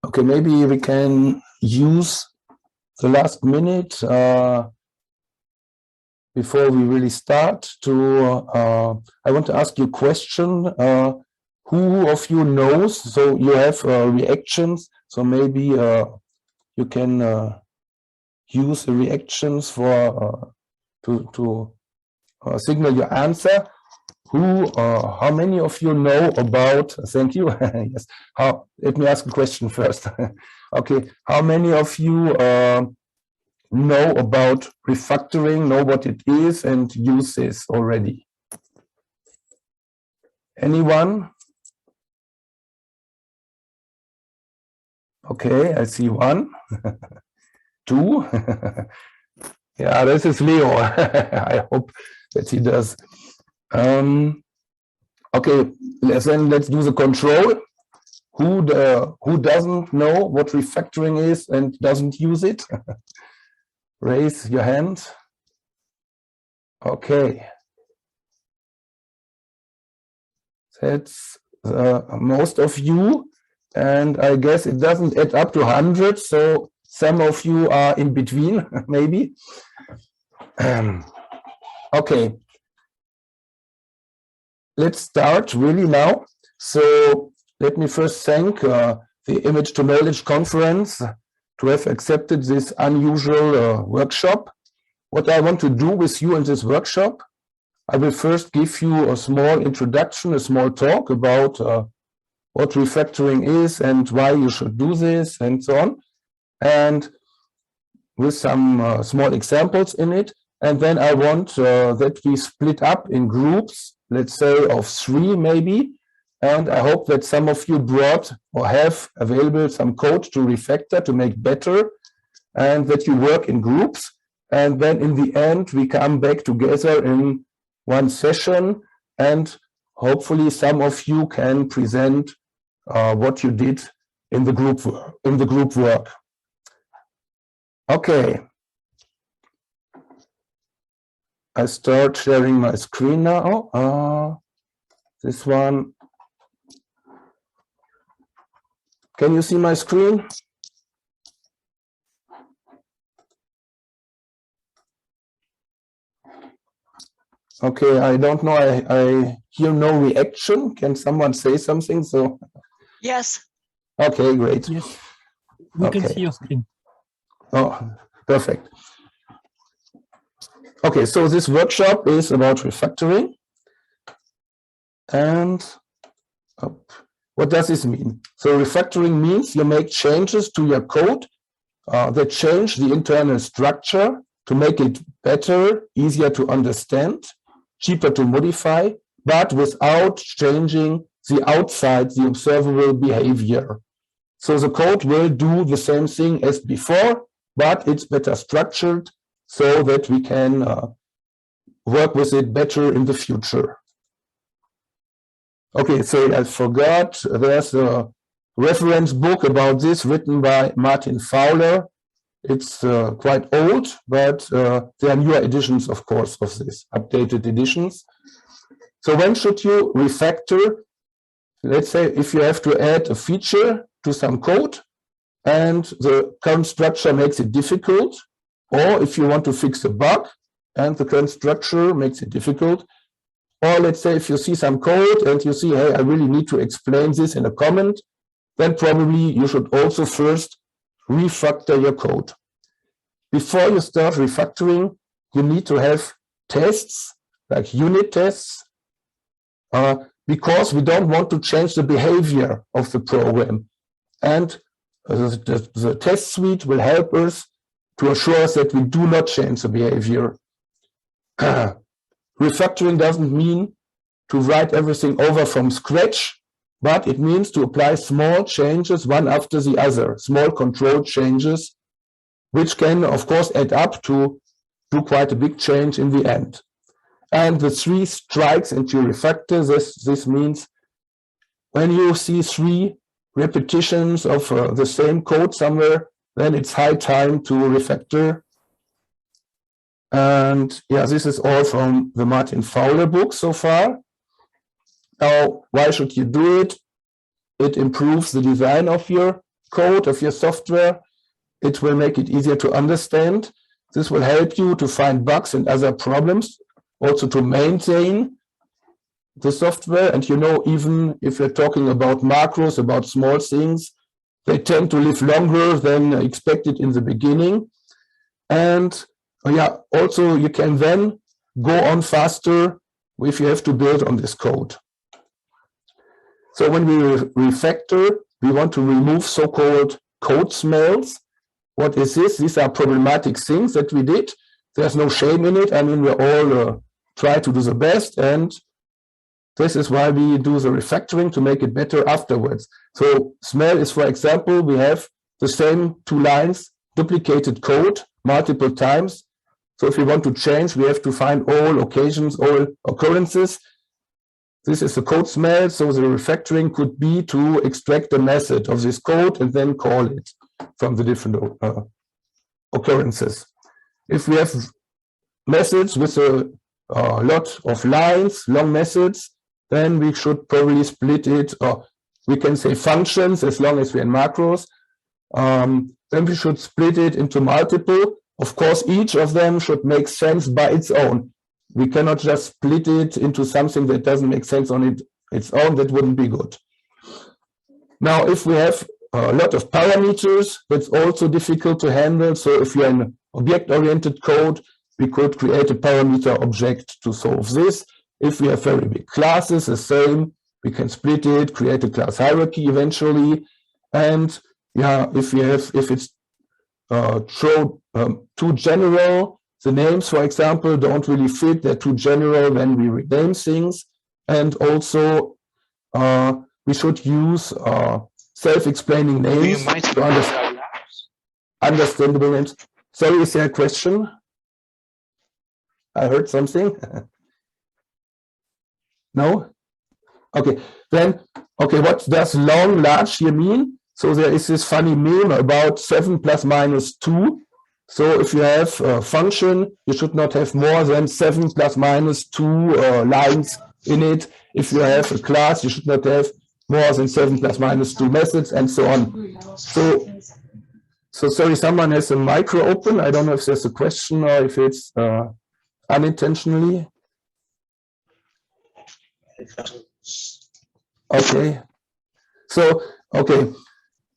Okay, maybe we can use the last minute before we really start to, I want to ask you a question. Who of you knows, so you have reactions, so maybe you can use the reactions for to signal your answer. How many of you know about, thank you, yes, let me ask a question first. Okay, how many of you know about refactoring, know what it is and use this already? Anyone? Okay, I see one, two. Yeah, this is Leo. I hope that he does. Okay, then let's do the control. Who doesn't know what refactoring is and doesn't use it? Raise your hand. Okay. That's most of you. And I guess it doesn't add up to 100, so some of you are in between, maybe. Okay. Let's start really now. So let me first thank the Image to Knowledge conference to have accepted this unusual workshop. What I want to do with you in this workshop, I will first give you a small introduction, a small talk about what refactoring is and why you should do this and so on, and with some small examples in it. And then I want that we split up in groups, let's say of 3 maybe, and I hope that some of you brought or have available some code to refactor to make better, and that you work in groups, and then in the end we come back together in one session, and hopefully some of you can present what you did in the group work. Okay. I start sharing my screen now. This one. Can you see my screen? Okay, I don't know. I hear no reaction. Can someone say something? So. Yes. Okay, great. Yes. We can see your screen. Oh, perfect. Okay, so this workshop is about refactoring. And what does this mean? So refactoring means you make changes to your code that change the internal structure to make it better, easier to understand, cheaper to modify, but without changing the outside, the observable behavior. So the code will do the same thing as before, but it's better structured so that we can work with it better in the future. Okay, so I forgot, there's a reference book about this written by Martin Fowler. It's quite old, but there are newer editions, of course, of this, updated editions. So when should you refactor? Let's say if you have to add a feature to some code and the current structure makes it difficult, or if you want to fix a bug and the current structure makes it difficult, or let's say if you see some code and you see, hey, I really need to explain this in a comment, then probably you should also first refactor your code. Before you start refactoring, you need to have tests, like unit tests, because we don't want to change the behavior of the program. And the test suite will help us to assure us that we do not change the behavior. Refactoring doesn't mean to write everything over from scratch, but it means to apply small changes one after the other, small controlled changes, which can, of course, add up to do quite a big change in the end. And the 3 strikes into refactor, this means when you see 3 repetitions of the same code somewhere, then it's high time to refactor. And yeah, this is all from the Martin Fowler book so far. Now, why should you do it? It improves the design of your code of your software. It will make it easier to understand. This will help you to find bugs and other problems, also to maintain the software. And you know, even if you're talking about macros, about small things, they tend to live longer than expected in the beginning. And yeah, also you can then go on faster if you have to build on this code. So when we refactor, we want to remove so-called code smells. What is this? These are problematic things that we did. There's no shame in it. I mean, we all try to do the best, and this is why we do the refactoring, to make it better afterwards. So smell is, for example, we have the same 2 lines, duplicated code multiple times. So if we want to change, we have to find all occasions, all occurrences. This is the code smell. So the refactoring could be to extract the method of this code and then call it from the different occurrences. If we have methods with a lot of lines, long methods, then we should probably split it, or we can say functions as long as we're in macros. Then we should split it into multiple. Of course, each of them should make sense by its own. We cannot just split it into something that doesn't make sense on its own. That wouldn't be good. Now, if we have a lot of parameters, that's also difficult to handle. So if you're in object-oriented code, we could create a parameter object to solve this. If we have very big classes, the same, we can split it, create a class hierarchy eventually. And yeah, if it's too general, the names, for example, don't really fit. They're too general when we rename things. And also, we should use self-explaining names to understandable names. Sorry, is there a question? I heard something. No? Okay, then, okay, what does long, large here mean? So there is this funny meme about 7 plus minus 2. So if you have a function, you should not have more than 7 plus minus 2 lines in it. If you have a class, you should not have more than 7 plus minus 2 methods, and so on. So sorry, someone has a micro open. I don't know if there's a question or if it's unintentionally. Okay. So, okay.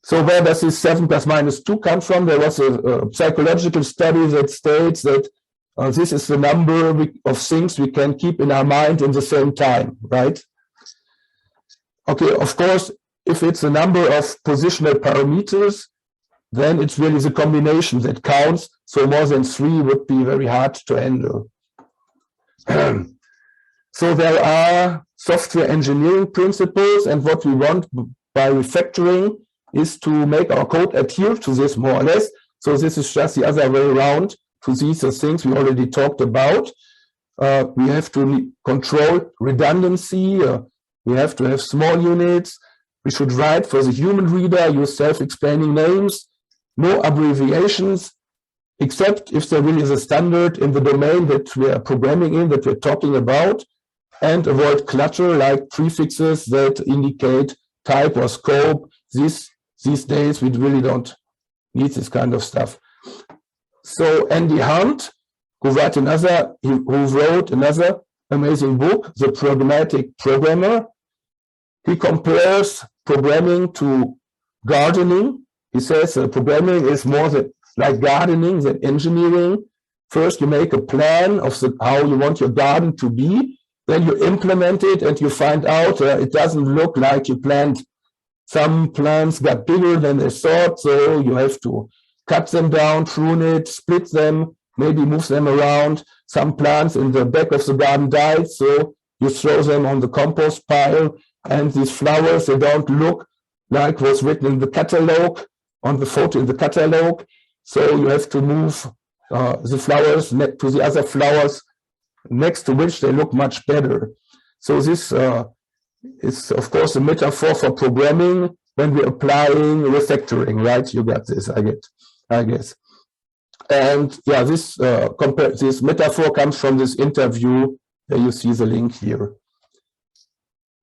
So where does this 7 plus minus 2 come from? There was a psychological study that states that this is the number of things we can keep in our mind in the same time, right? Okay, of course, if it's a number of positional parameters, then it's really the combination that counts. So more than 3 would be very hard to handle. So there are software engineering principles, and what we want by refactoring is to make our code adhere to this more or less. So this is just the other way around to these things we already talked about. We have to control redundancy. We have to have small units. We should write for the human reader, use self-explaining names, no abbreviations, except if there really is a standard in the domain that we are programming in, that we're talking about, and avoid clutter like prefixes that indicate type or scope. These days, we really don't need this kind of stuff. So Andy Hunt, who wrote another amazing book, The Pragmatic Programmer, he compares programming to gardening. He says programming is more like gardening than engineering. First, you make a plan of how you want your garden to be. Then you implement it and you find out it doesn't look like you planned. Some plants got bigger than they thought, so you have to cut them down, prune it, split them, maybe move them around. Some plants in the back of the garden died, so you throw them on the compost pile, and these flowers, they don't look like was written in the catalog, on the photo in the catalog, so you have to move the flowers to the other flowers next to which they look much better. So this is, of course, a metaphor for programming when we're applying refactoring, right? You got this, I guess. And yeah, this metaphor comes from this interview. You see the link here.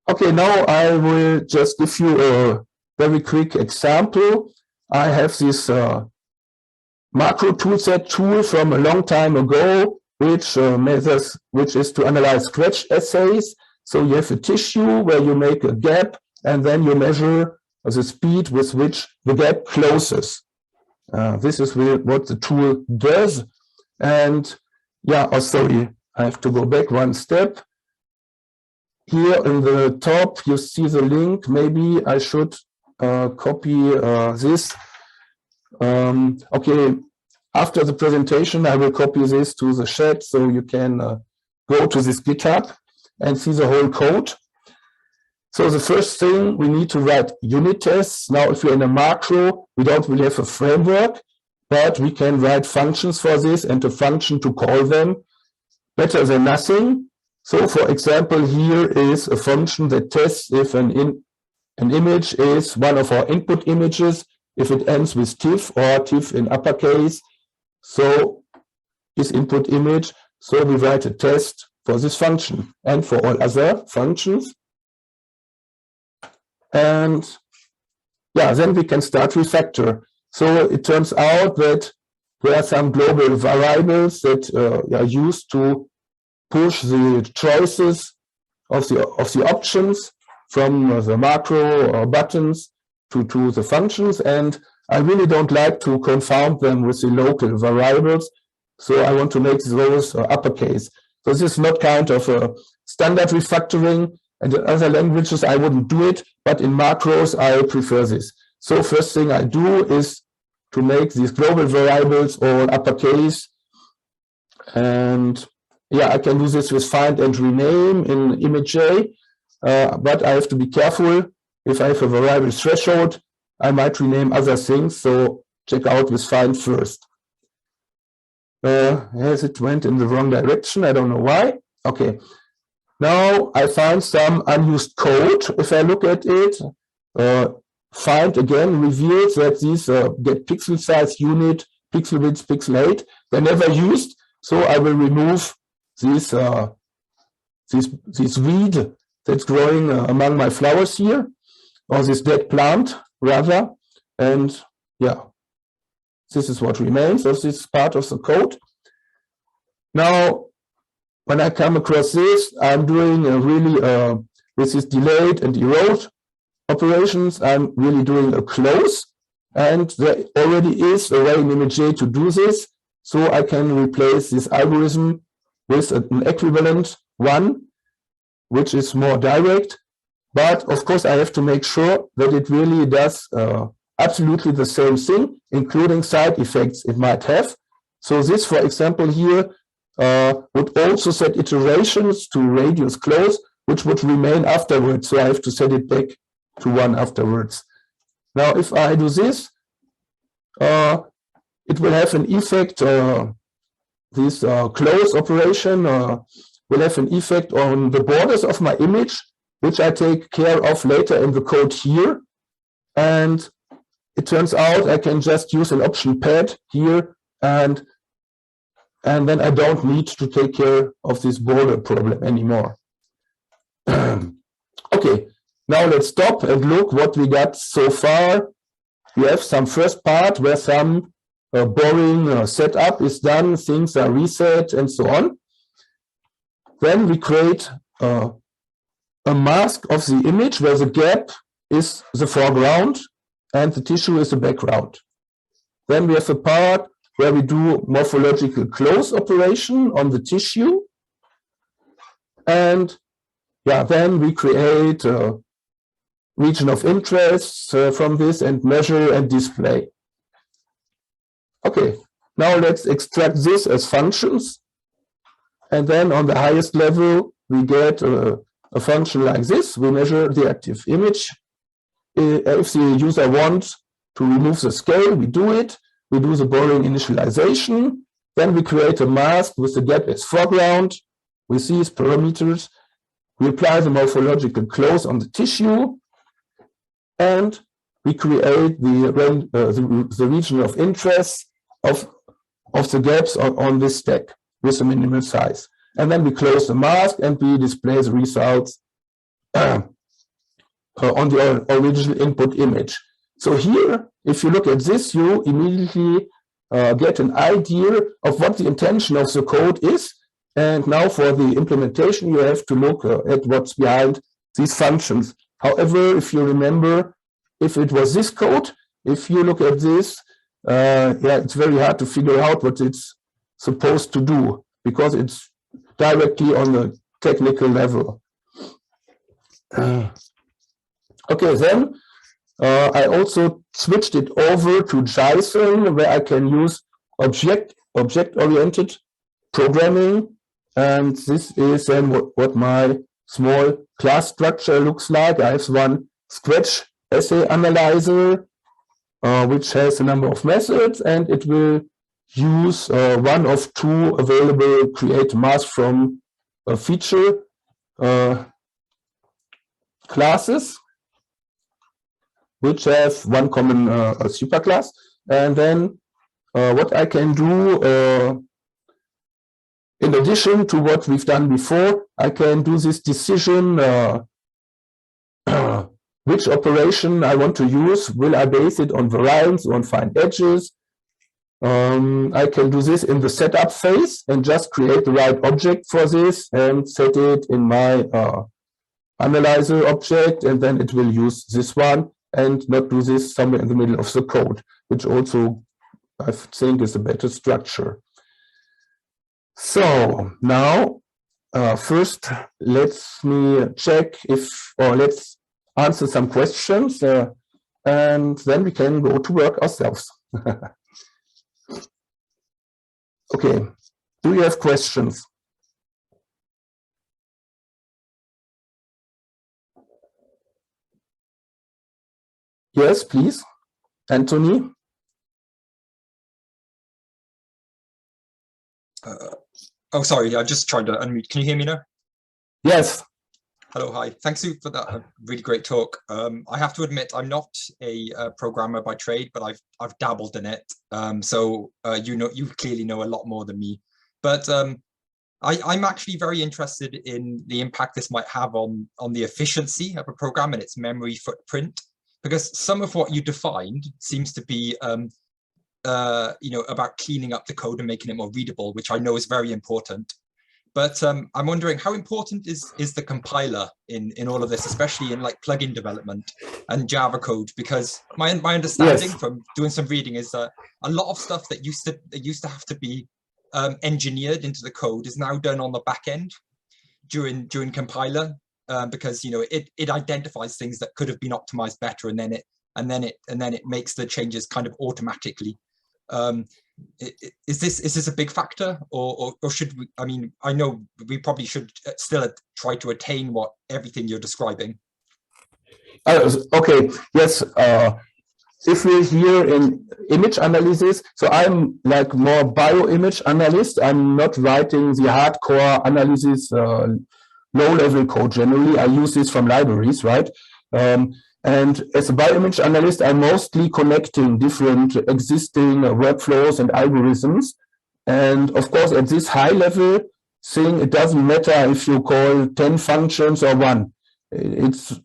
Okay, now I will just give you a very quick example. I have this macro toolset tool from a long time ago, which is to analyze scratch assays. So you have a tissue where you make a gap, and then you measure the speed with which the gap closes. This is what the tool does. And yeah, oh, sorry, I have to go back one step. Here in the top, you see the link. Maybe I should copy this. Okay, after the presentation, I will copy this to the chat so you can go to this GitHub and see the whole code. So the first thing, we need to write unit tests. Now, if you're in a macro, we don't really have a framework, but we can write functions for this and a function to call them. Better than nothing. So, for example, here is a function that tests if an image is one of our input images, if it ends with TIFF or TIFF in uppercase. So, is input image. So, we write a test for this function and for all other functions. And yeah, then we can start Refactor. So, it turns out that there are some global variables that are used to push the choices of the options from the macro or buttons to the functions, and I really don't like to confound them with the local variables, so I want to make those uppercase. So this is not kind of a standard refactoring, and in other languages I wouldn't do it, but in macros I prefer this. So first thing I do is to make these global variables all uppercase, and yeah, I can do this with find and rename in ImageJ, but I have to be careful. If I have a variable threshold, I might rename other things, so check out with find first. Yes, it went in the wrong direction, I don't know why. Okay, now I find some unused code. If I look at it, find again reveals that these get pixel size unit, pixel width, pixel height, they're never used, so I will remove this weed that's growing among my flowers here, or this dead plant rather, and yeah, this is what remains of this part of the code. Now, when I come across this, I'm doing really with this delayed and erode operations, I'm really doing a close, and there already is a way in ImageJ to do this, so I can replace this algorithm with an equivalent one, which is more direct. But of course, I have to make sure that it really does absolutely the same thing, including side effects it might have. So this, for example, here would also set iterations to radius close, which would remain afterwards. So I have to set it back to 1 afterwards. Now, if I do this, it will have an effect. This close operation will have an effect on the borders of my image, which I take care of later in the code here. And it turns out I can just use an option pad here, and then I don't need to take care of this border problem anymore. Okay, now let's stop and look what we got so far. We have some first part where some boring setup is done, things are reset, and so on. Then we create a mask of the image where the gap is the foreground and the tissue is the background. Then we have a part where we do morphological close operation on the tissue. And yeah, then we create a region of interest from this and measure and display. Okay, now let's extract this as functions. And then on the highest level, we get a function like this. We measure the active image. If the user wants to remove the scale, we do it. We do the boring initialization. Then we create a mask with the gap as foreground. We see its parameters. We apply the morphological close on the tissue. And we create the region of interest of the gaps on this stack with a minimal size. And then we close the mask and we display the results on the original input image. So here, if you look at this, you immediately get an idea of what the intention of the code is. And now for the implementation, you have to look at what's behind these functions. However, if you remember, if it was this code, if you look at this, it's very hard to figure out what it's supposed to do because it's directly on the technical level. Okay, then I also switched it over to JSON, where I can use object-oriented programming. And this is then what my small class structure looks like. I have one Scratch assay analyzer, which has a number of methods, and it will use one of two available create mask from feature classes, which have one common superclass. And then what I can do, in addition to what we've done before, I can do this decision which operation I want to use. Will I base it on variance or on find edges? I can do this in the setup phase and just create the right object for this and set it in my analyzer object, and then it will use this one and not do this somewhere in the middle of the code, which also I think is a better structure. So now, first, let's answer some questions, and then we can go to work ourselves. Okay, do you have questions? Yes, please, Anthony. Oh, sorry, I just tried to unmute. Can you hear me now? Yes. Hello, hi. Thanks for that really great talk. I have to admit, I'm not a programmer by trade, but I've dabbled in it. So you clearly know a lot more than me. But I'm actually very interested in the impact this might have on the efficiency of a program and its memory footprint, because some of what you defined seems to be about cleaning up the code and making it more readable, which I know is very important. But I'm wondering, how important is the compiler in all of this, especially in like plugin development and Java code? Because my understanding from doing some reading is that a lot of stuff that used to have to be engineered into the code is now done on the back end during compiler, because it identifies things that could have been optimized better, and then it makes the changes kind of automatically. Is this a big factor, or should we? I mean, I know we probably should still try to attain everything you're describing. Okay. Yes. If we're here in image analysis, so I'm like more bioimage analyst. I'm not writing the hardcore analysis, low-level code. Generally, I use this from libraries, right? And as a bioimage analyst, I'm mostly connecting different existing workflows and algorithms. And of course, at this high level thing, it doesn't matter if you call 10 functions or one. It's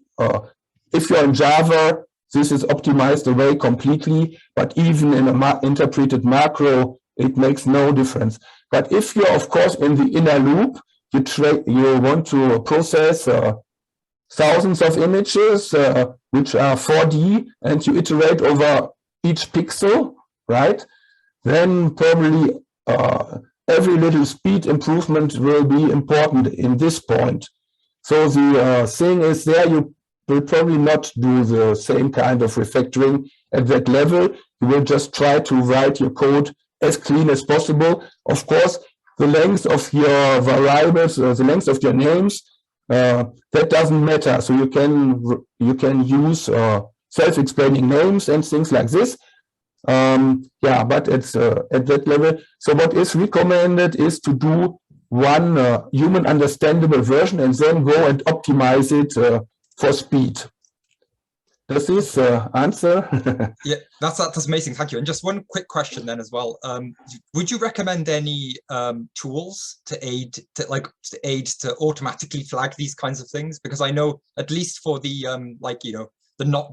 if you're in Java, this is optimized away completely. But even in an interpreted macro, it makes no difference. But if you're, of course, in the inner loop, you want to process thousands of images, which are 4D, and you iterate over each pixel, right? Then probably every little speed improvement will be important in this point. So the thing is there, you will probably not do the same kind of refactoring at that level. You will just try to write your code as clean as possible. Of course, the length of your variables, the length of your names, that doesn't matter. So you can use self-explaining names and things like this. But it's at that level. So what is recommended is to do one human understandable version and then go and optimize it for speed. Does this answer? Yeah, that's amazing. Thank you. And just one quick question then as well. Would you recommend any tools to aid to automatically flag these kinds of things? Because I know at least for the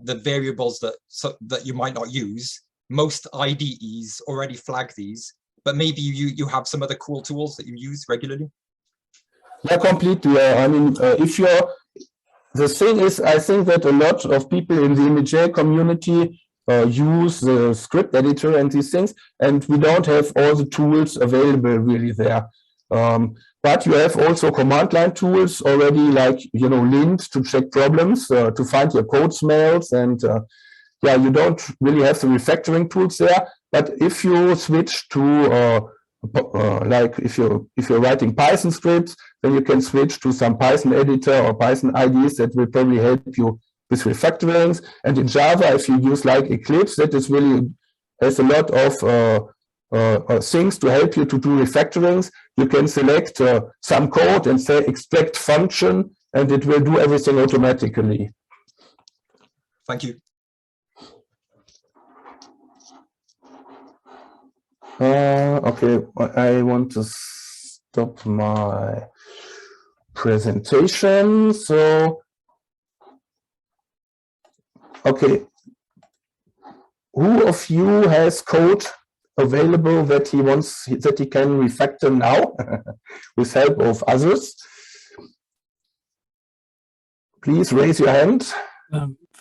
the variables that you might not use, most IDEs already flag these, but maybe you have some other cool tools that you use regularly. Yeah, completely. I mean, if you're the thing is, I think that a lot of people in the ImageJ community use the script editor and these things, and we don't have all the tools available really there. But you have also command line tools already, like, you know, links to check problems, to find your code smells, and yeah, you don't really have the refactoring tools there. But if you switch to like if you're writing Python scripts, then you can switch to some Python editor or Python IDEs that will probably help you with refactorings. And in Java, if you use like Eclipse, that is really has a lot of things to help you to do refactorings. You can select some code and say extract function, and it will do everything automatically. Thank you. Okay, I want to stop my presentation. So, okay, who of you has code available that he can refactor now with help of others? Please raise your hand.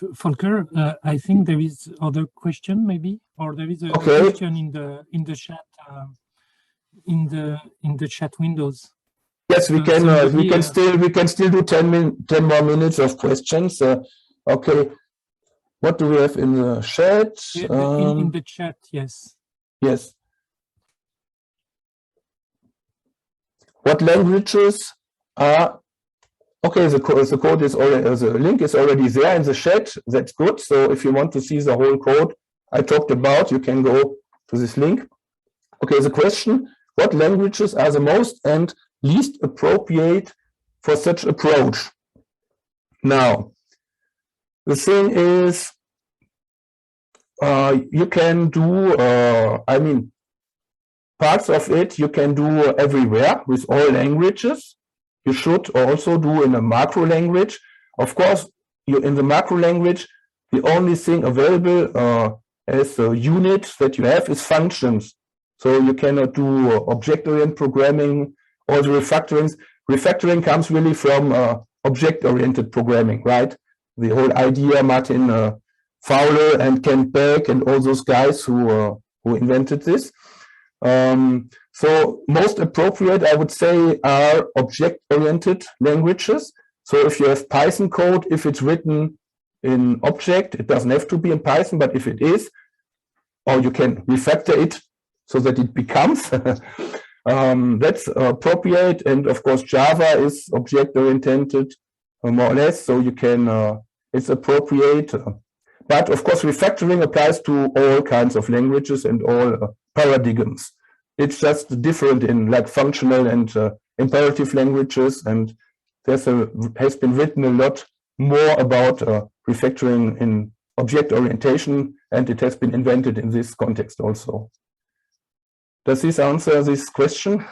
Volker, I think there is other question maybe, or there is a question in the chat in the chat windows. Yes, we can. We can still do 10 more minutes of questions. Okay, what do we have in the chat? In the chat, yes. Yes. What languages are? Okay, the code is already, the link is already there in the chat. That's good. So if you want to see the whole code I talked about, you can go to this link. Okay, the question: what languages are the most and least appropriate for such approach? Now, the thing is, you can do, I mean, parts of it you can do everywhere with all languages. You should also do in a macro language. Of course, in the macro language, the only thing available as a unit that you have is functions. So you cannot do object-oriented programming or the refactorings. Refactoring comes really from object-oriented programming, right? The whole idea, Martin Fowler and Kent Beck and all those guys who invented this. So most appropriate, I would say, are object-oriented languages. So if you have Python code, if it's written in object, it doesn't have to be in Python, but if it is, or you can refactor it so that it becomes, that's appropriate. And of course, Java is object-oriented, more or less, so you can, it's appropriate. But of course, refactoring applies to all kinds of languages and all paradigms. It's just different in like functional and imperative languages, and has been written a lot more about refactoring in object orientation, and it has been invented in this context also. Does this answer this question?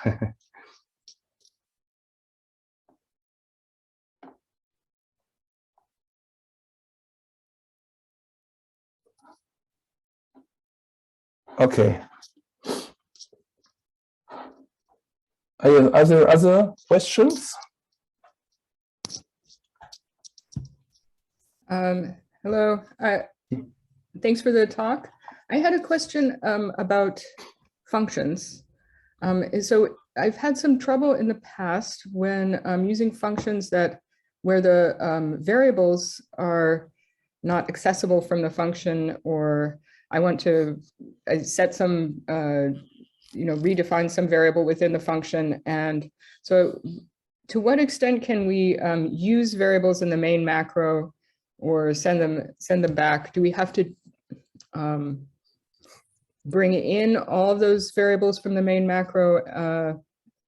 Okay. Are there other questions? Hello. Thanks for the talk. I had a question about functions. So I've had some trouble in the past when using functions where the variables are not accessible from the function, or I want to set some redefine some variable within the function. And so to what extent can we use variables in the main macro or send them back? Do we have to bring in all of those variables from the main macro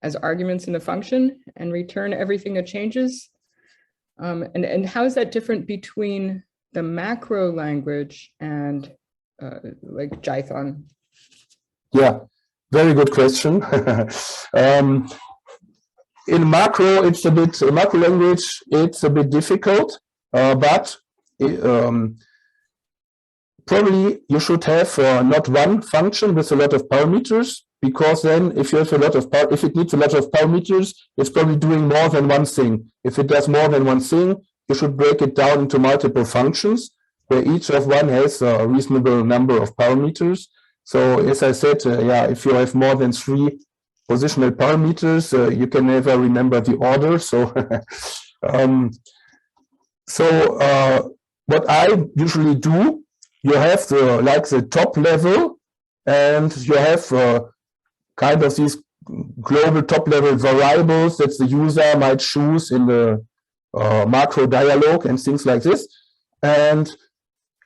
as arguments in the function and return everything that changes? And how is that different between the macro language and like Python? Yeah, very good question. In macro, macro language, it's a bit difficult, but probably you should have not one function with a lot of parameters, because then if you have if it needs a lot of parameters, it's probably doing more than one thing. If it does more than one thing, you should break it down into multiple functions, where each of one has a reasonable number of parameters. So as I said, yeah, if you have more than 3 positional parameters, you can never remember the order. So, what I usually do, you have the top level, and you have kind of these global top level variables that the user might choose in the macro dialog and things like this, and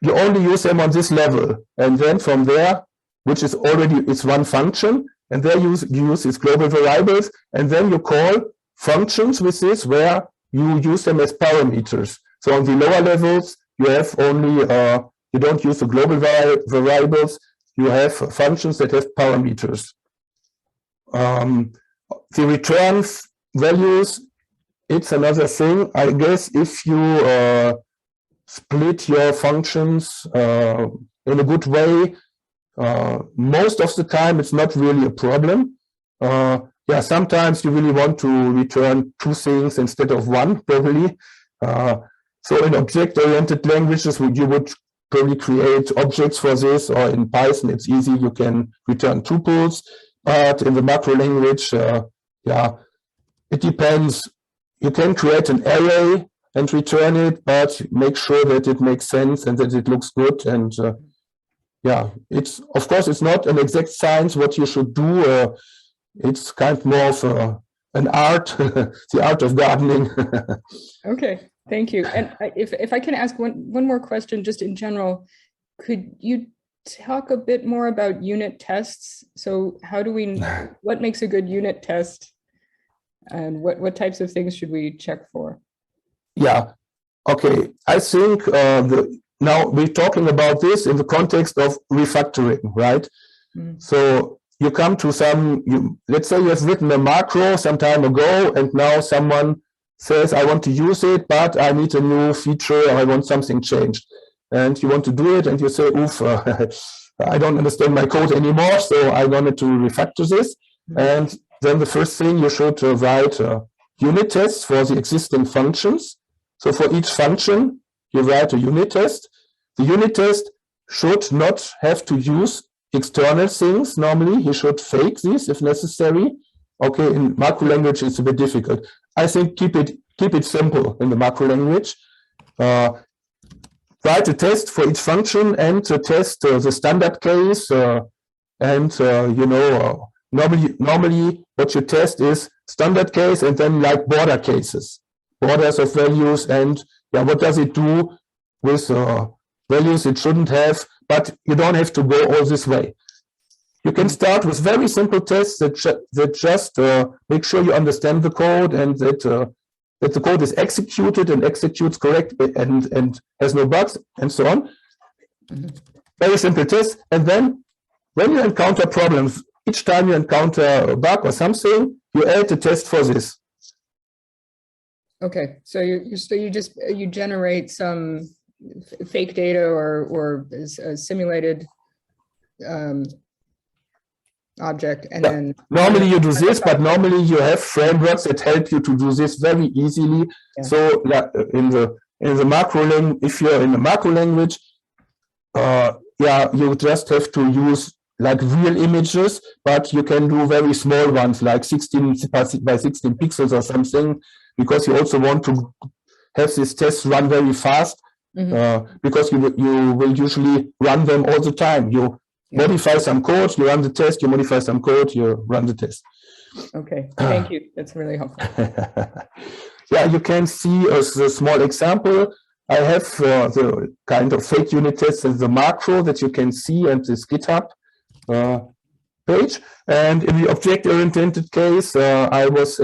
you only use them on this level, and then from there, which is already it's one function, and there you use these global variables, and then you call functions with this where you use them as parameters. So on the lower levels, you have only you don't use the global variables. You have functions that have parameters. The return values, it's another thing. I guess if you split your functions in a good way, most of the time it's not really a problem. Yeah, sometimes you really want to return 2 things instead of 1, probably. So in object-oriented languages, you would probably create objects for this, or in Python it's easy, you can return tuples. But in the macro language, yeah, it depends. You can create an array and return it, but make sure that it makes sense and that it looks good. And yeah, of course it's not an exact science what you should do. It's kind of more of an art, the art of gardening. Okay, thank you. And if I can ask one more question, just in general, could you talk a bit more about unit tests? So how do we, what makes a good unit test, and what types of things should we check for? Yeah, okay. I think now we're talking about this in the context of refactoring, right? So you come to let's say you have written a macro some time ago, and now someone says, I want to use it, but I need a new feature, or I want something changed. And you want to do it, and you say, oof, I don't understand my code anymore, so I wanted to refactor this. And then the first thing, you should write unit tests for the existing functions. So for each function, you write a unit test. The unit test should not have to use external things. Normally, you should fake this if necessary. Okay, in macro language, it's a bit difficult. I think keep it simple in the macro language. Write a test for each function and test the standard case. Normally what you test is standard case and then like border cases, borders of values, and yeah, what does it do with values it shouldn't have, but you don't have to go all this way. You can start with very simple tests that just make sure you understand the code, and that the code is executed and executes correctly and has no bugs and so on. Very simple tests. And then when you encounter problems, each time you encounter a bug or something, you add a test for this. Okay, so you generate some fake data or simulated object, and then normally you do this, but normally you have frameworks that help you to do this very easily. Yeah. So in the macro language, if you're in the macro language, yeah, you just have to use like real images, but you can do very small ones, like 16 by 16 pixels or something, because you also want to have this test run very fast, because you will usually run them all the time. You modify some code, you run the test, you modify some code, you run the test. Okay, thank you. That's really helpful. Yeah, you can see as a small example, I have the kind of fake unit test in the macro that you can see at this GitHub page. And in the object-oriented case, I was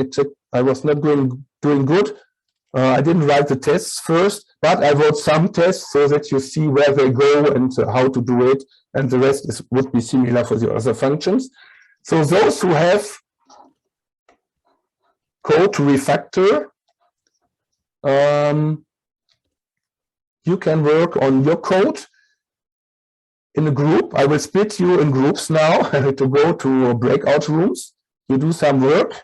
not doing good. I didn't write the tests first, but I wrote some tests so that you see where they go and how to do it, and the rest would be similar for the other functions. So those who have code to refactor, you can work on your code in a group. I will split you in groups now to go to breakout rooms. You do some work.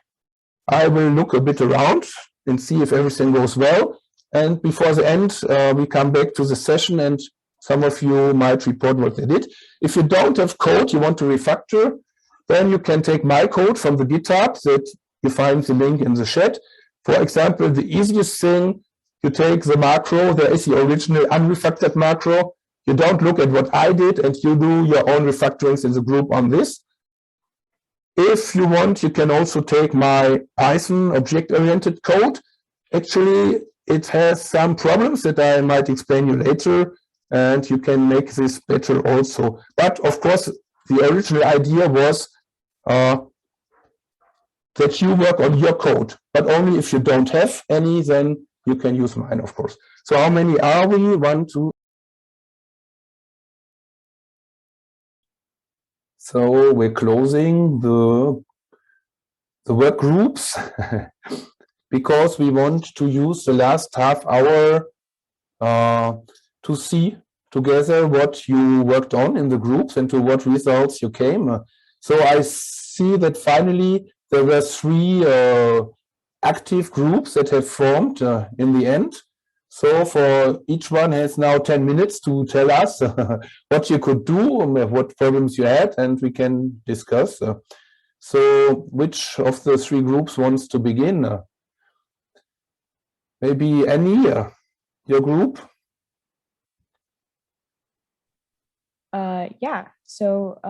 I will look a bit around and see if everything goes well. And before the end, we come back to the session and some of you might report what they did. If you don't have code you want to refactor, then you can take my code from the GitHub that you find the link in the chat. For example, the easiest thing, you take the macro, there is the original unrefactored macro. You don't look at what I did and you do your own refactorings in the group on this. If you want, you can also take my Python object-oriented code. Actually, it has some problems that I might explain you later, and you can make this better also. But of course, the original idea was that you work on your code, but only if you don't have any, then you can use mine, of course. So how many are we? 1, 2. So we're closing the work groups because we want to use the last half hour to see together what you worked on in the groups and to what results you came. So I see that finally there were 3 active groups that have formed in the end. So for each one has now 10 minutes to tell us what you could do, what problems you had, and we can discuss. So which of the 3 groups wants to begin? Maybe Annie, your group? Yeah, so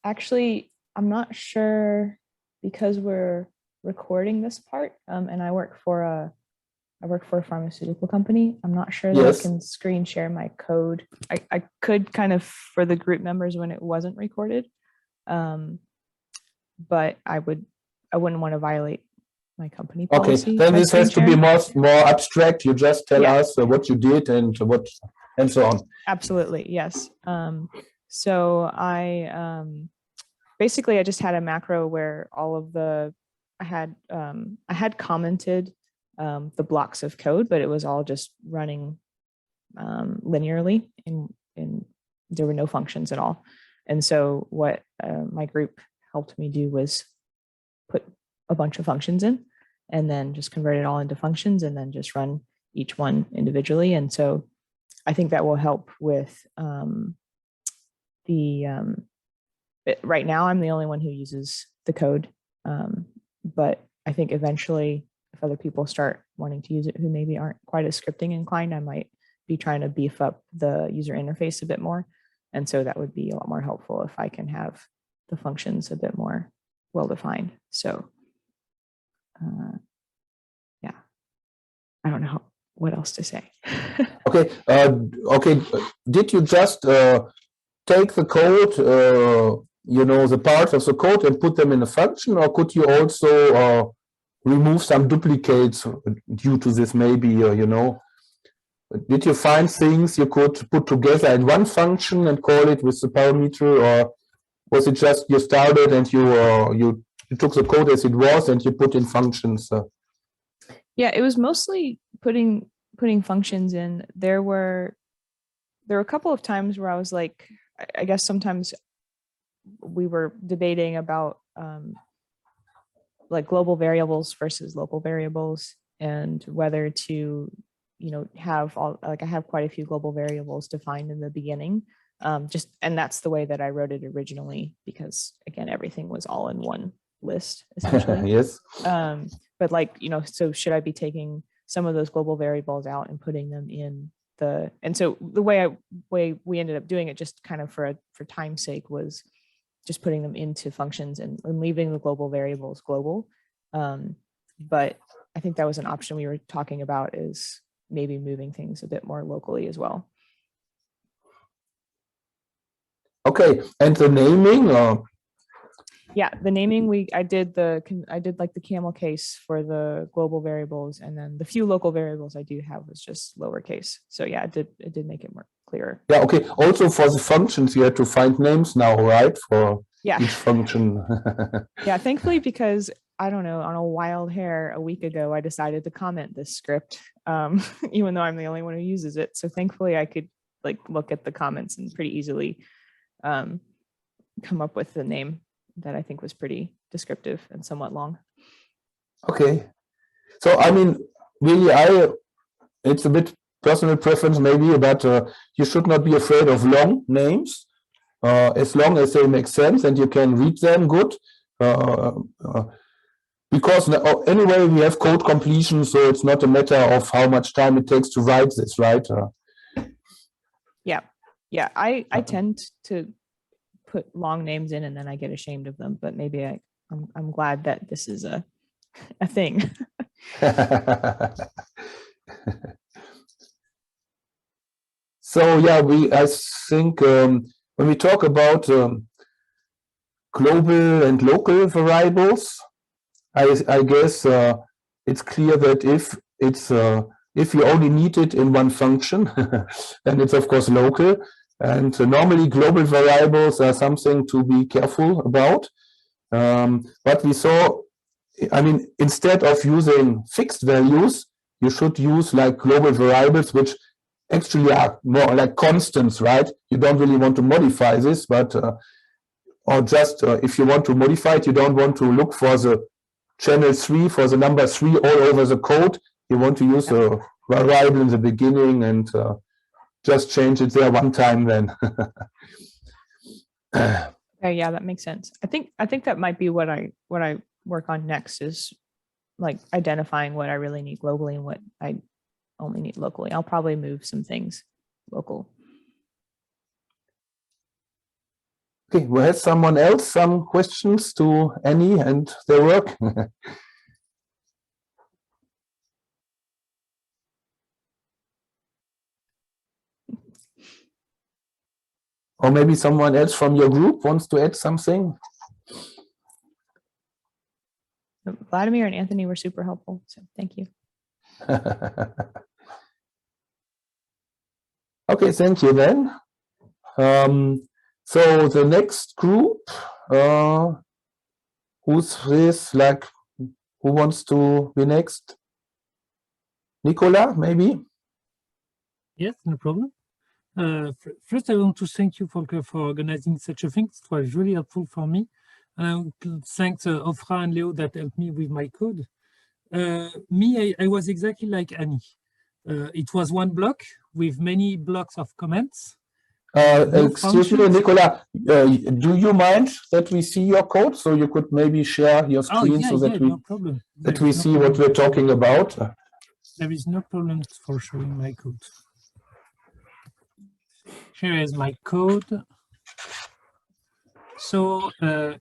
actually, I'm not sure because we're recording this part and I work for a pharmaceutical company. I'm not sure that Yes. I can screen share my code. I could kind of for the group members when it wasn't recorded, but I wouldn't want to violate my company policy. Okay, then by this has to screen be sharing. more abstract. You just tell Yeah. us what you did and what and so on. Absolutely, yes. So I basically I just had a macro where all of I had commented the blocks of code, but it was all just running linearly and there were no functions at all. And so what my group helped me do was put a bunch of functions in and then just convert it all into functions and then just run each one individually. And so I think that will help with right now I'm the only one who uses the code, but I think eventually if other people start wanting to use it who maybe aren't quite as scripting inclined, I might be trying to beef up the user interface a bit more. And so that would be a lot more helpful if I can have the functions a bit more well-defined. So yeah, I don't know what else to say. Okay, okay. Did you just take the code, the parts of the code and put them in a function, or could you also remove some duplicates due to this? Maybe did you find things you could put together in one function and call it with the parameter, or was it just you started and you took the code as it was and you put in functions? Yeah, it was mostly putting functions in. There were a couple of times where I was like, I guess sometimes we were debating about like global variables versus local variables and whether to have I have quite a few global variables defined in the beginning, and that's the way that I wrote it originally, because again everything was all in one list essentially. Yes. But so should I be taking some of those global variables out and putting them in and so the way we ended up doing it, just kind of for time's sake, was just putting them into functions and leaving the global variables global. But I think that was an option we were talking about, is maybe moving things a bit more locally as well. Okay, and the naming, Yeah, the naming I did like the camel case for the global variables, and then the few local variables I do have was just lowercase. So yeah, it did make it more clearer. Yeah, okay. Also for the functions, you have to find names now, right? For each function. Yeah, thankfully, because I don't know, on a wild hair a week ago, I decided to comment this script, even though I'm the only one who uses it. So thankfully, I could like look at the comments and pretty easily come up with the name that I think was pretty descriptive and somewhat long. Okay. So, I mean, really, it's a bit personal preference maybe, but you should not be afraid of long names, as long as they make sense and you can read them good. Because anyway, we have code completion, so it's not a matter of how much time it takes to write this, right? Yeah, I tend to put long names in and then I get ashamed of them, but maybe I'm glad that this is a thing. So yeah, I think when we talk about global and local variables, I guess it's clear that if you only need it in one function, then it's of course local. And normally global variables are something to be careful about. But we saw, I mean, instead of using fixed values, you should use like global variables, which actually are more like constants, right? You don't really want to modify this, but or just if you want to modify it, you don't want to look for the channel 3, for the number 3 all over the code. You want to use a variable in the beginning and just change it there one time then. Okay, yeah, that makes sense. I think that might be what I work on next, is like identifying what I really need globally and what I only need locally. I'll probably move some things local. Okay, well, has someone else some questions to Annie and their work? Or maybe someone else from your group wants to add something? Vladimir and Anthony were super helpful, so thank you. Okay, thank you then. So the next group, who's this? Like, who wants to be next? Nicola, maybe? Yes, no problem. First, I want to thank you, Volker, for organizing such a thing. It was really helpful for me. And I want to thank Ofra and Leo that helped me with my code. I was exactly like Annie. It was one block with many blocks of comments. Excuse me, Nicola, do you mind that we see your code? So you could maybe share your screen so that we, no problem. That we see what we're talking about. There is no problem for showing my code. Here is my code. So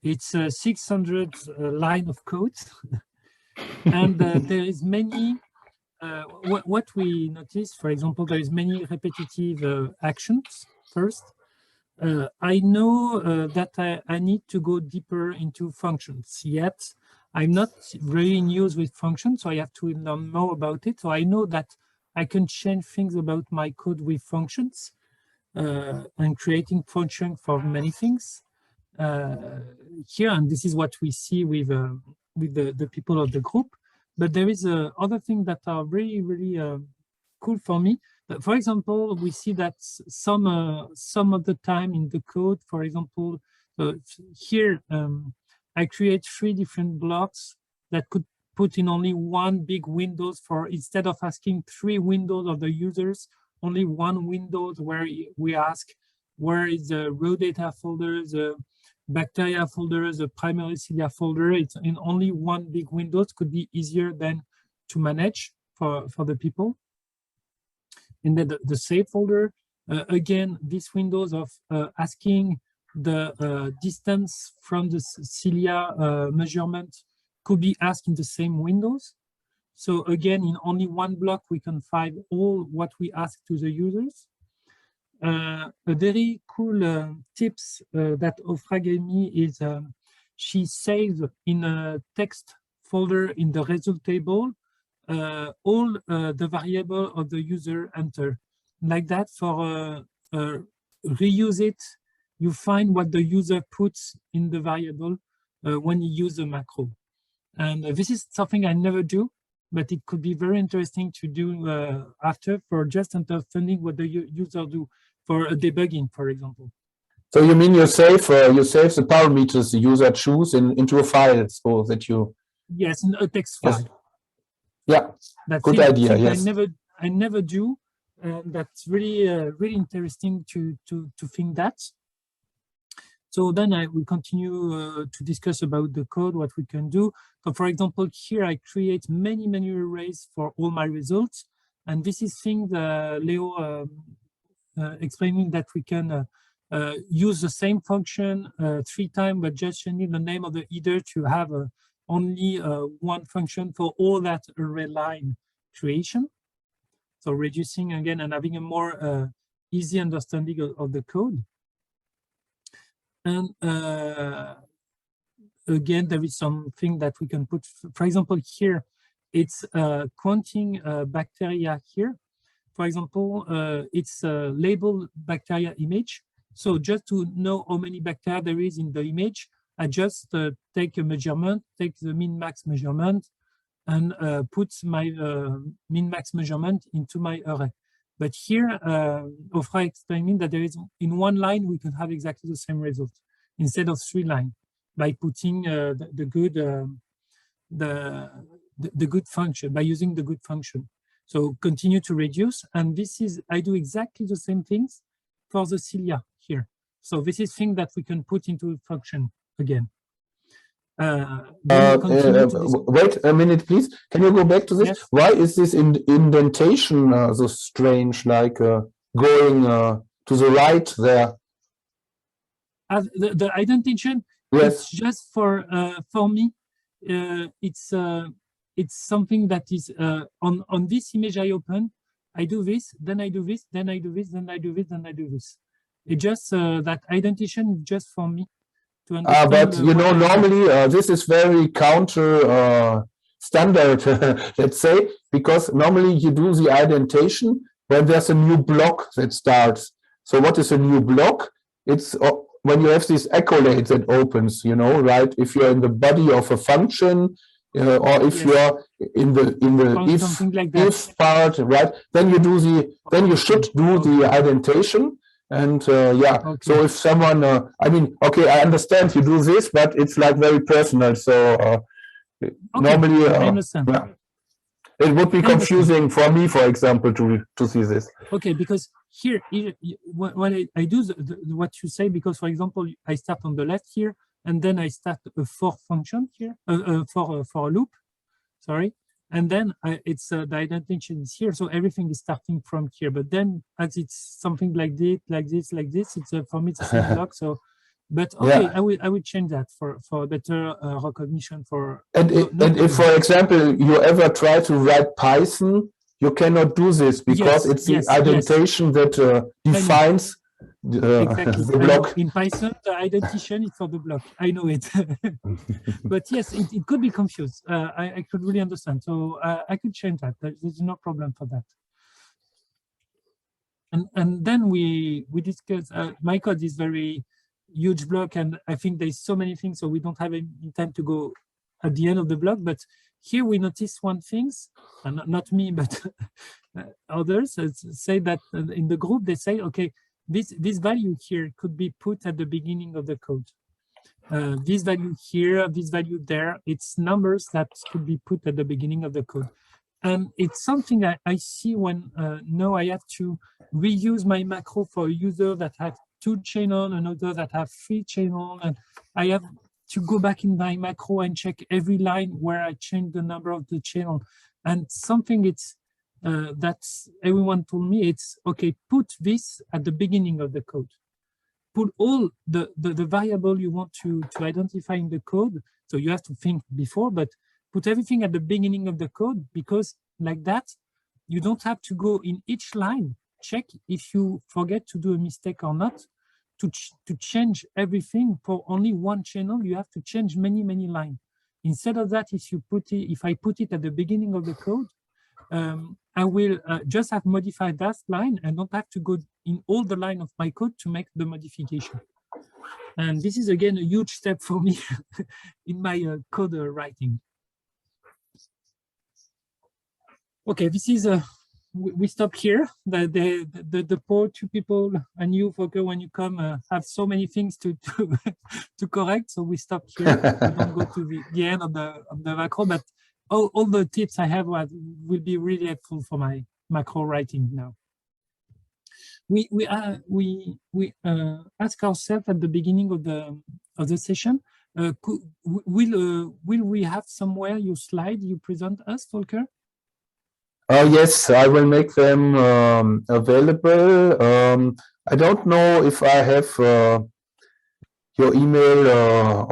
it's a 600 line of code. And there is many, what we notice, for example, there is many repetitive actions first. I know that I need to go deeper into functions, yet I'm not really in use with functions, so I have to learn more about it. So I know that I can change things about my code with functions and creating functions for many things here, and this is what we see with the people of the group. But there is other things that are really, really cool for me. For example, we see that some of the time in the code, for example, here I create 3 different blocks that could put in only one big windows for, instead of asking 3 windows of the users, only one window where we ask where is the raw data folder, the bacteria folder, the primary cilia folder. It's in only one big window. It could be easier than to manage for the people. And then the save folder, again, these windows of asking the distance from the cilia measurement could be asked in the same windows. So again, in only one block, we can find all what we ask to the users. A very cool tips that Ofra gave me is she saves in a text folder in the result table all the variable of the user enter. Like that, for reuse it, you find what the user puts in the variable when you use the macro. And this is something I never do, but it could be very interesting to do after, for just understanding what the user do for debugging, for example. So you mean you save the parameters the user choose into a file so that you... Yes, in a text file. Yes. Yeah, That's good idea, yes. I never do. That's really really interesting to think that. So then I will continue to discuss about the code, what we can do. So for example, here I create many arrays for all my results. And this is thing Leo explaining that we can use the same function 3 times, but just changing the name of the header to have only one function for all that array line creation. So reducing again and having a more easy understanding of the code. And again, there is something that we can put, for example, here, it's counting bacteria here. For example, it's a labeled bacteria image. So just to know how many bacteria there is in the image, I just take a measurement, take the min-max measurement, and put my min-max measurement into my array. But here, Ofra explaining that there is, in one line, we can have exactly the same result instead of 3 lines by putting the good function, by using the good function. So continue to reduce, and this is, I do exactly the same things for the cilia here. So this is thing that we can put into function again. Wait a minute, please. Can you go back to this? Yes. Why is this indentation so strange, like going to the right there? The indentation, yes. It's just for me. It's something that is on this image I open. I do this, then I do this, then I do this, then I do this, then I do this. It just that indentation just for me. But you know, normally this is very counter standard, let's say, because normally you do the indentation when there's a new block that starts. So what is a new block? It's when you have this accolade that opens, you know, right? If you're in the body of a function, or if you're in the if part, right? Then you do you should do the indentation. And yeah, so if someone, I mean, okay, I understand you do this, but it's like very personal. So normally, I understand. Yeah, it would be confusing for me, for example, to see this. Okay, because here, when I do what you say, because for example, I start on the left here, and then I start a for function here, for a loop, sorry. And then it's the indentation is here, so everything is starting from here. But then, as it's something like this, it's for me it's a same block. So, but okay, yeah. I will change that for better recognition for. And if, for example, you ever try to write Python, you cannot do this because it's the indentation that defines. Exactly. The block. In Python, the indentation is for the block. I know it. But yes, it could be confused. I could really understand. So I could change that. There's no problem for that. And then we discuss, my code is very huge block, and I think there's so many things, so we don't have any time to go at the end of the block. But here we notice one thing, and not me, but others say that in the group, they say, okay, this value here could be put at the beginning of the code. This value here, this value there, it's numbers that could be put at the beginning of the code. And it's something I see when now I have to reuse my macro for a user that have 2 channels, another that have 3 channels, and I have to go back in my macro and check every line where I change the number of the channel. And something it's that's everyone told me, it's okay, put this at the beginning of the code. Put all the variable you want to identify in the code. So you have to think before, but put everything at the beginning of the code, because like that, you don't have to go in each line, check if you forget to do a mistake or not. to change everything for only one channel, you have to change many lines. Instead of that, if I put it at the beginning of the code, I will just have modified that line and don't have to go in all the line of my code to make the modification. And this is again a huge step for me in my code writing. Okay, this is we stop here. The poor two people and you, Volker, when you come, have so many things to correct. So we stop here. We don't go to the end of the macro, but all the tips I have will be really helpful for my macro writing now. We ask ourselves at the beginning of the session, will we have somewhere your slide you present us, Volker? Yes, I will make them available. I don't know if I have your email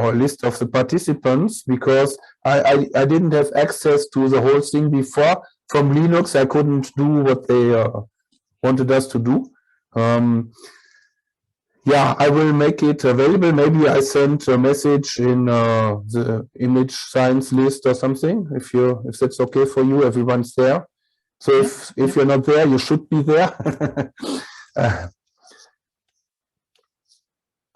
or list of the participants, because I didn't have access to the whole thing before. From Linux, I couldn't do what they wanted us to do. Yeah, I will make it available. Maybe I send a message in the image science list or something, if that's okay for you. Everyone's there. So if you're not there, you should be there.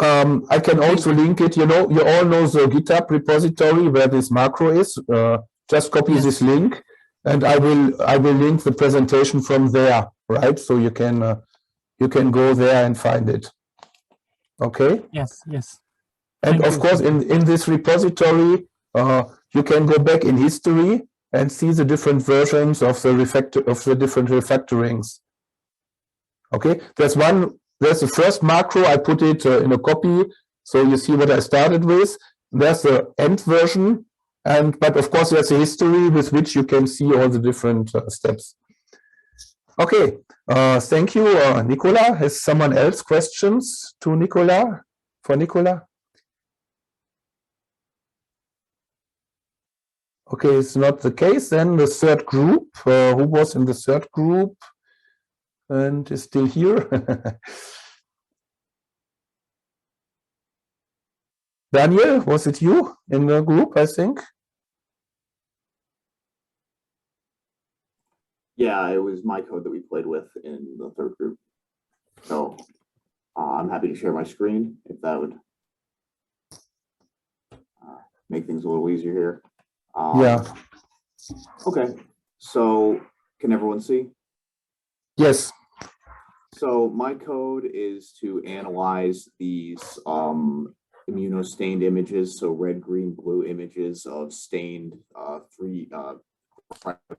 I can also link it. You all know the GitHub repository where this macro is. Just copy this link, and I will link the presentation from there, right? So you can go there and find it. Okay. Yes. And of course, in this repository, you can go back in history and see the different versions of the different refactorings. Okay, there's the first macro. I put it in a copy, so you see what I started with. There's the end version, but of course there's a history with which you can see all the different steps. Okay, thank you, Nicola. Has someone else questions to Nicola? For Nicola? Okay, it's not the case. Then the third group, who was in the third group and is still here? Daniel, was it you in the group, I think? Yeah, it was my code that we played with in the third group. So I'm happy to share my screen if that would make things a little easier here. Yeah. Okay, so can everyone see? Yes. So my code is to analyze these immunostained images, so red, green, blue images of stained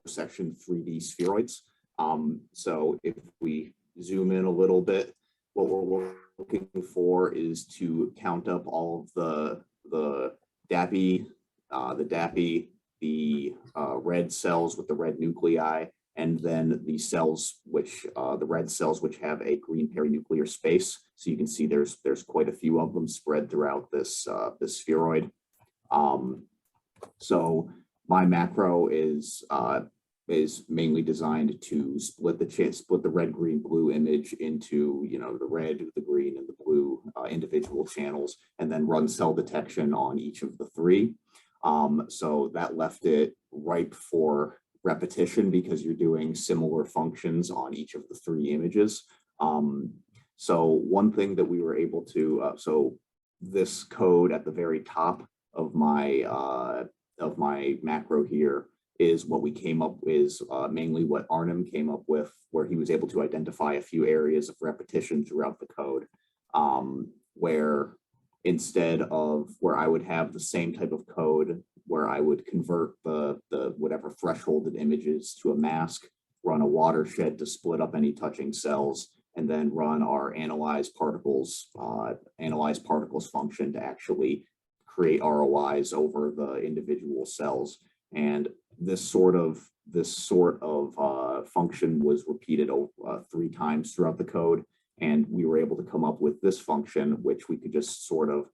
section 3D spheroids. So if we zoom in a little bit, what we're looking for is to count up all of the DAPI, the red cells with the red nuclei, and then the cells which the red cells which have a green perinuclear space. So you can see there's quite a few of them spread throughout this spheroid. So my macro is mainly designed to split the red, green, blue image into the red, the green, and the blue individual channels, and then run cell detection on each of the three. So that left it ripe for repetition because you're doing similar functions on each of the three images. So one thing that we were able to, so this code at the very top of my macro here is what we came up with, mainly what Arnim came up with, where he was able to identify a few areas of repetition throughout the code, where instead of where I would have the same type of code where I would convert the whatever thresholded images to a mask, run a watershed to split up any touching cells, and then run our analyze particles function to actually create ROIs over the individual cells. And this sort of function was repeated 3 times throughout the code, and we were able to come up with this function, which we could just sort of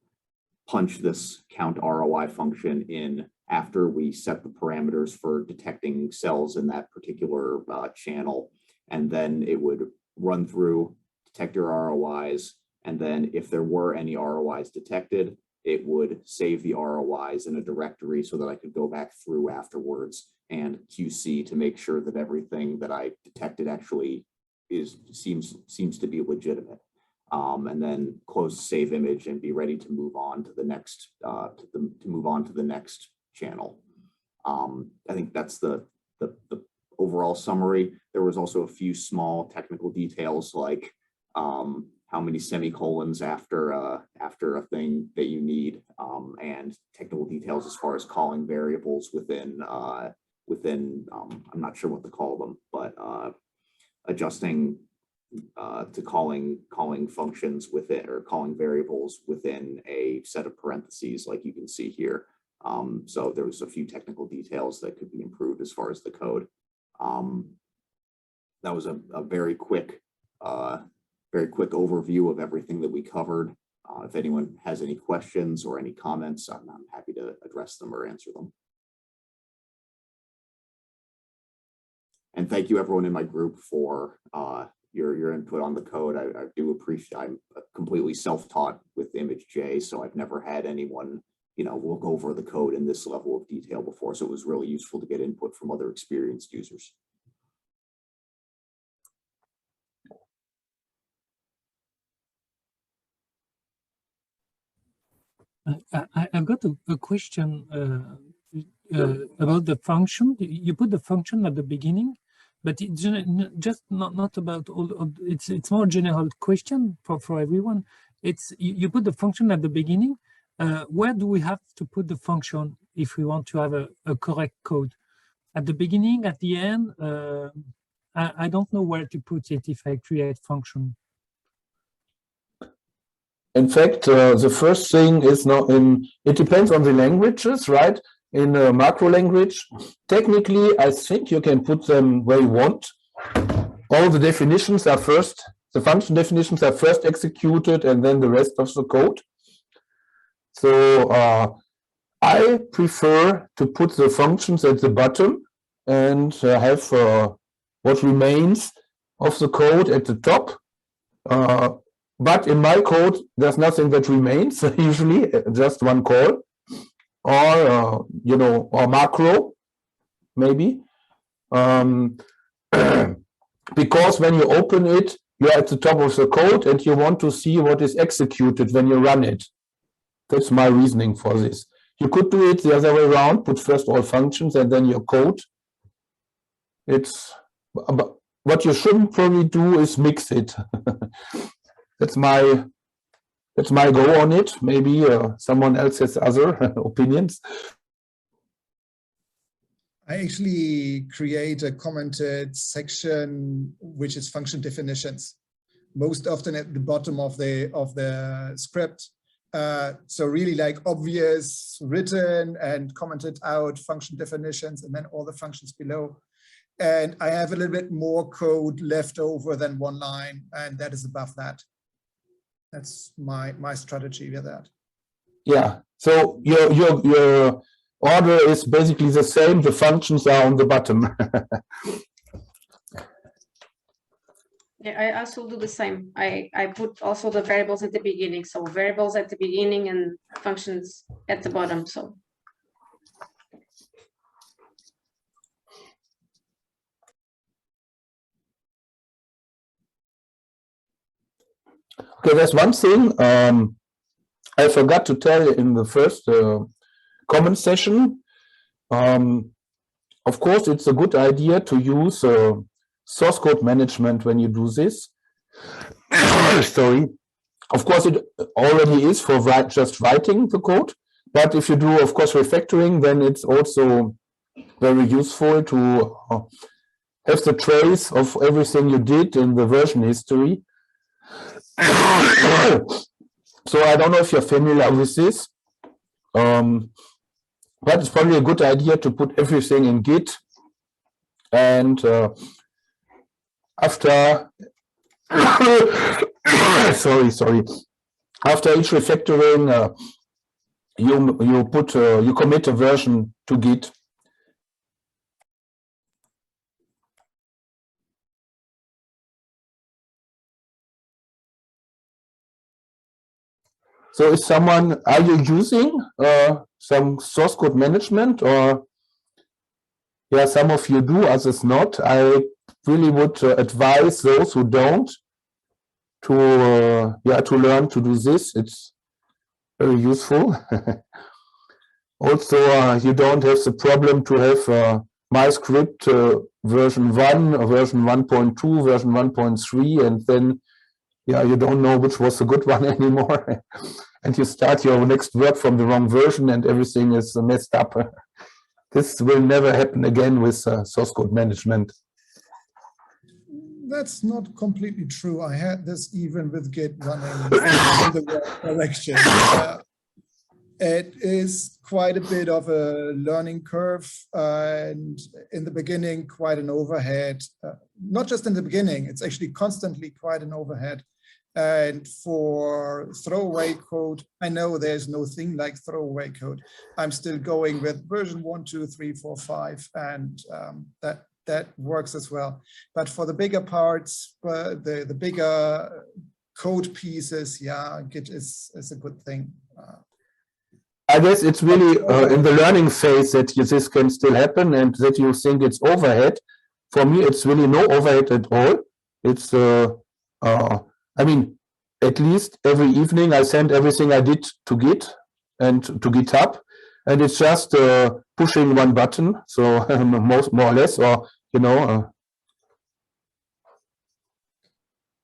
punch this count ROI function in after we set the parameters for detecting cells in that particular channel, and then it would run through, detect your ROIs, And then if there were any ROIs detected, it would save the ROIs in a directory so that I could go back through afterwards and QC to make sure that everything that I detected actually seems to be legitimate. And then close save image and be ready to move on to the next channel. I think that's the overall summary. There was also a few small technical details like how many semicolons after a thing that you need, and technical details as far as calling variables within I'm not sure what to call them, but adjusting to calling functions within, or calling variables within a set of parentheses like you can see here. So there was a few technical details that could be improved as far as the code. That was a very quick overview of everything that we covered. If anyone has any questions or any comments, I'm happy to address them or answer them. And thank you everyone in my group for your input on the code. I do appreciate, I'm completely self-taught with ImageJ, so I've never had anyone, look over the code in this level of detail before. So it was really useful to get input from other experienced users. I've got a question about the function. You put the function at the beginning, but it's just not about all. It's more general question for everyone. It's you put the function at the beginning. Where do we have to put the function if we want to have a correct code? At the beginning, at the end? I don't know where to put it if I create function. In fact, the first thing is now it depends on the languages, right? In a macro language, technically, I think you can put them where you want. All the definitions are first, the function definitions are first executed and then the rest of the code. So I prefer to put the functions at the bottom and have what remains of the code at the top. But in my code, there's nothing that remains, usually just one call, or, or macro, maybe. Because when you open it, you're at the top of the code and you want to see what is executed when you run it. That's my reasoning for this. You could do it the other way around, put first all functions and then your code. What you shouldn't probably do is mix it. That's my go on it. Maybe someone else has other opinions. I actually create a commented section which is function definitions, most often at the bottom of the script. So really like obvious written and commented out function definitions and then all the functions below. And I have a little bit more code left over than one line, and that is above that. That's my strategy with that. Yeah. So your order is basically the same. The functions are on the bottom. Yeah, I also do the same. I put also the variables at the beginning. So variables at the beginning and functions at the bottom. So. Okay, there's one thing I forgot to tell in the first comment session. Of course, it's a good idea to use source code management when you do this. Sorry. Of course, it already is for just writing the code. But if you do, of course, refactoring, then it's also very useful to have the trace of everything you did in the version history. So I don't know if you're familiar with this, but it's probably a good idea to put everything in Git, and after sorry, after each refactoring, you commit a version to Git. So is someone, are you using some source code management, or yeah, some of you do, others not. I really would advise those who don't to to learn to do this. It's very useful. Also, you don't have the problem to have my script version 1, or version 1.2, version 1.3, and then you don't know which was the good one anymore. And you start your next work from the wrong version and everything is messed up. This will never happen again with source code management. That's not completely true. I had this even with Git running in the right direction. It is quite a bit of a learning curve, and in the beginning, quite an overhead. Not just in the beginning, it's actually constantly quite an overhead. And for throwaway code, I know there's no thing like throwaway code. I'm still going with version 1, 2, 3, 4, 5, and that works as well. But for the bigger parts, the bigger code pieces, yeah, Git is a good thing. I guess it's really in the learning phase that this can still happen and that you think it's overhead. For me, it's really no overhead at all. It's I mean, at least every evening I send everything I did to Git and to GitHub, and it's just pushing one button, so more or less, or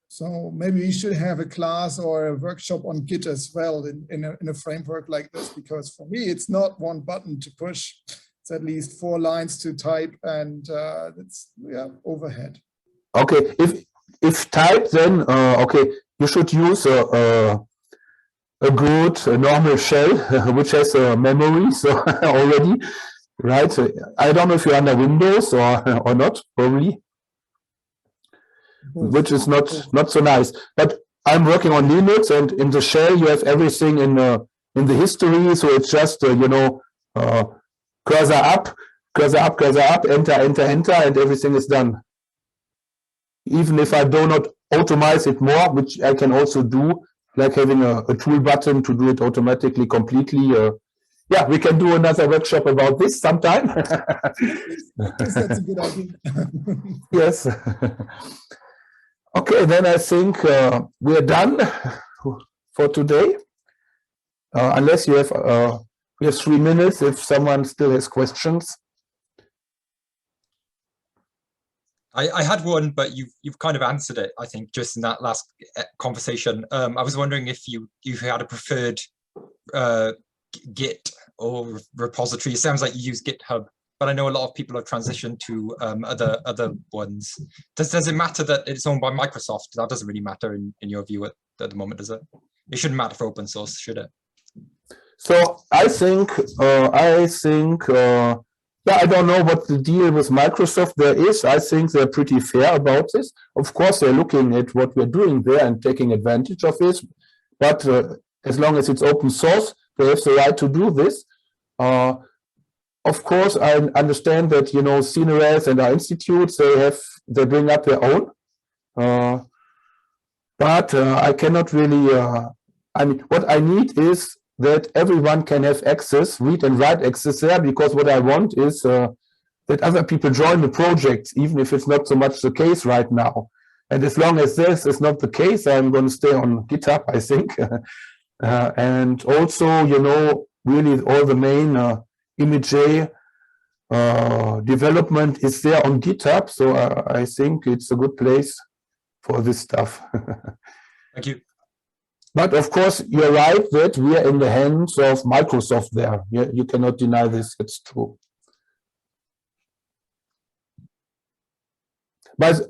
So maybe we should have a class or a workshop on Git as well in a framework like this, because for me, it's not one button to push. It's at least 4 lines to type, and it's overhead. Okay, if type, then okay, you should use a good normal shell which has a memory, so already, right? I don't know if you're under Windows or not, probably, which is not so nice. But I'm working on Linux, and in the shell you have everything in the history, so it's just cursor up, enter, and everything is done. Even if I do not automate it more, which I can also do, like having a tool button to do it automatically, completely. Yeah, we can do another workshop about this sometime. Yes, that's a good idea. Yes. Okay, then I think we are done for today. Unless you have, we have 3 minutes if someone still has questions. I had one, but you've kind of answered it, I think, just in that last conversation. I was wondering if you had a preferred Git or repository. It sounds like you use GitHub, but I know a lot of people have transitioned to other ones. Does it matter that it's owned by Microsoft? That doesn't really matter in your view at the moment, does it? It shouldn't matter for open source, should it? So I think yeah, I don't know what the deal with Microsoft there is. I think they're pretty fair about this. Of course, they're looking at what we're doing there and taking advantage of this. But as long as it's open source, they have the right to do this. Of course, I understand that CNRS and our institutes, they bring up their own. But I cannot really. I mean, what I need is that everyone can have access, read and write access there, because what I want is that other people join the project, even if it's not so much the case right now. And as long as this is not the case, I'm going to stay on GitHub, I think. And also, really all the main ImageJ development is there on GitHub. So I think it's a good place for this stuff. Thank you. But of course, you're right that we are in the hands of Microsoft there. You cannot deny this, it's true. But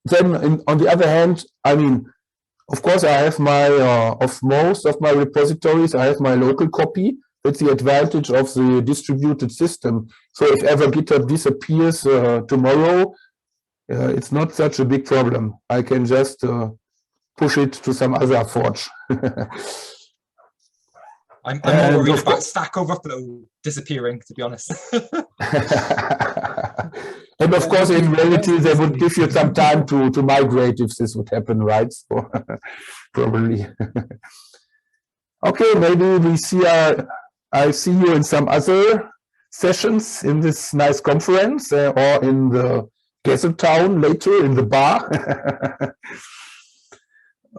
then on the other hand, I mean, of course, I have of most of my repositories, I have my local copy. That's the advantage of the distributed system. So if ever GitHub disappears tomorrow, it's not such a big problem. I can just push it to some other forge. I'm more worried about Stack Overflow disappearing, to be honest. And of course, in reality, they would give you some time to migrate if this would happen, right? So probably. Okay, maybe we see I see you in some other sessions in this nice conference or in the Gazette Town later in the bar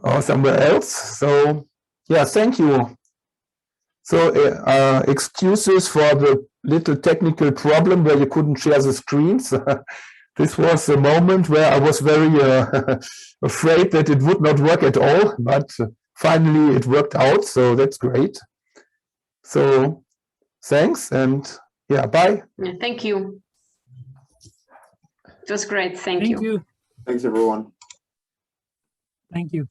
or somewhere else. So yeah, thank you. So excuses for the little technical problem where you couldn't share the screens. This was a moment where I was very afraid that it would not work at all, but finally it worked out, so that's great. So thanks, and yeah, bye. Yeah, thank you. It was great. Thank Thank you. you. Thanks, everyone. Thank you.